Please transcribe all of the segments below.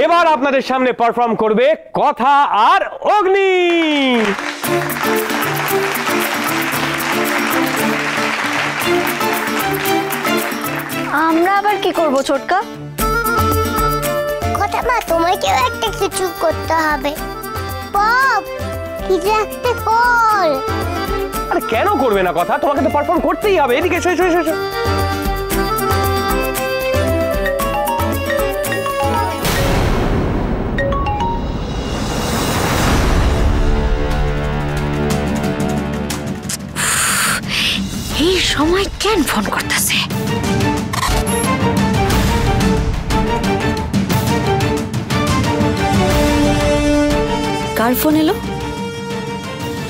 এবার আপনাদের সামনে পারফর্ম করবে কথা আর অগ্নি। আমরা আবার কি করব ছোটকা? কথা মা, তোমাকেও একটা কিছু করতে হবে। পপ কিছু একটা কর। আরে কেন করবে না কথা? তোমাকে তো পারফর্ম করতেই হবে। এদিকে এসো এসো এসো। এই সময় কেন ফোন করতেছে? কার ফোন এলো?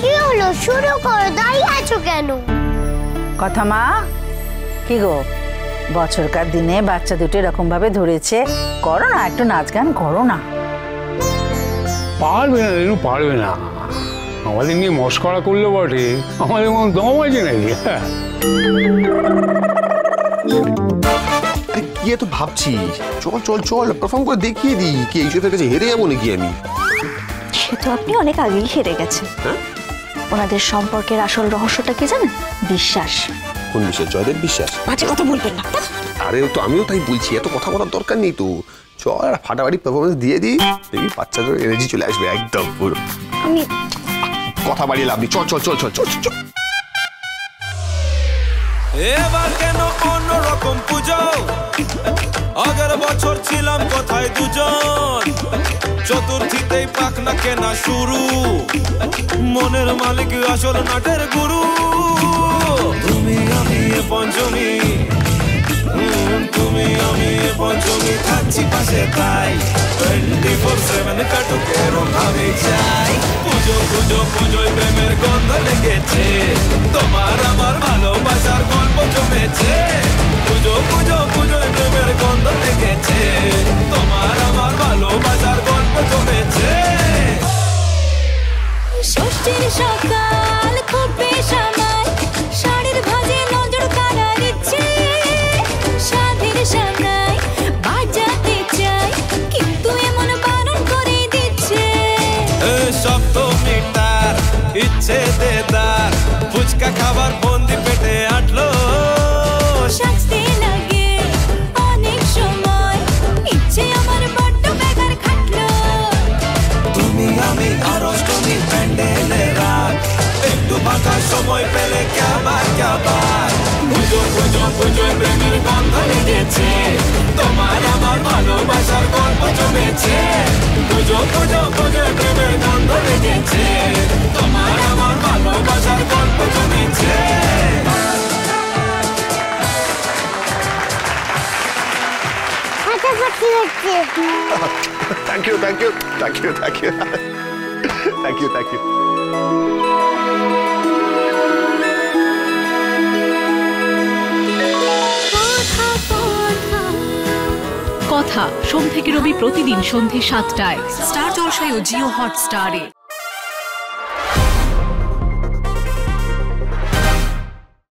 কি হলো? শুরু করো, দাঁড়িয়ে আছো কেন? কথা মা, কি গো, বছরকার দিনে বাচ্চা দুটো এরকম ভাবে ধরেছে, করো না, একটু নাচ গান করো না। পারবে না রেনু, পারবে না। আমাদের নিয়ে মস্করা করলে বটে, আমাদের মন দম আছে নাকি? কি এত ভাবছিস? চল চল চল, পারফর্ম করে দেখিয়ে দিই। কি এইসবের কাছে হেরে যাবো নাকি আমি? সে তো আপনি অনেক আগেই হেরে গেছেন। ওনাদের সম্পর্কের আসল রহস্যটা কি জানেন? বিশ্বাস। কোন বিশ্বাস? জয়দেব বিশ্বাস? বাজে কথা বলবেন না। আরে তো আমিও তাই বলছি, এত কথা বলার দরকার নেই তো। চল ফাটাফাটি পারফরমেন্স দিয়ে দিই, দেখি বাচ্চাদের এনার্জি চলে আসবে একদম পুরো। আমি কথা বাড়িয়ে লাভ নেই, চল চল চল চল চল চল। এবার কেন অন্যরকম পুজো? আগের বছর ছিলাম কোথায় দুজন, চতুর্থীতেই পাখনা কেনা শুরু, মনের মালিক আসল নাটের গুরু। তুমি আমি পঞ্চমী, তুমি আমি পঞ্চমী, থাকছি পাশে তাই 24/7 কাটুক এরম ভাবে চাই। পুজো পুজো পুজোয় প্রেমের গন্ধ লেগেছে, তোমার আমার ভালোবাসার গল্প জমেছে। পুজো পুজো পুজোয় প্রেমের গন্ধ লেগেছে, তোমার আমার ভালোবাসার গল্প জমেছে। ষষ্ঠীর সকাল খুব বেসামাল, শাড়ির ভাজে নজর কাড়ার ইচ্ছে, সাধের সানাই বাজাতে চাই, কিন্তু এমন বারণ করে দিচ্ছে। সপ্তমীটার ইচ্ছে দেদার, ফুচকা খাবার বন্দি পেটে আটলো, সাজতে লাগে অনেক সময়, ইচ্ছে আমার বড্ড বেগার খাটলো। তুমি আমি আর অষ্টমী প্যান্ডেলে রাত, একটু ফাঁকা সময় পেলে ক্যাবার ক্যাবার। পুজো পুজো পুজোয় প্রেমের গন্ধ লেগেছে, তোমার আমার ভালোবাসার গল্প জমেছে। পুজো পুজো পুজোয় প্রেমের গন্ধ লেগেছে, তোমার আমার ভালোবাসার গল্প জমেছে। ফাটাফাটি হচ্ছে। Thank you thank you thank you thank you thank you thank you. কথা সোম থেকে রবি প্রতিদিন সন্ধ্যে ৭টায় স্টার জলসায় ও জিও হটস্টারে।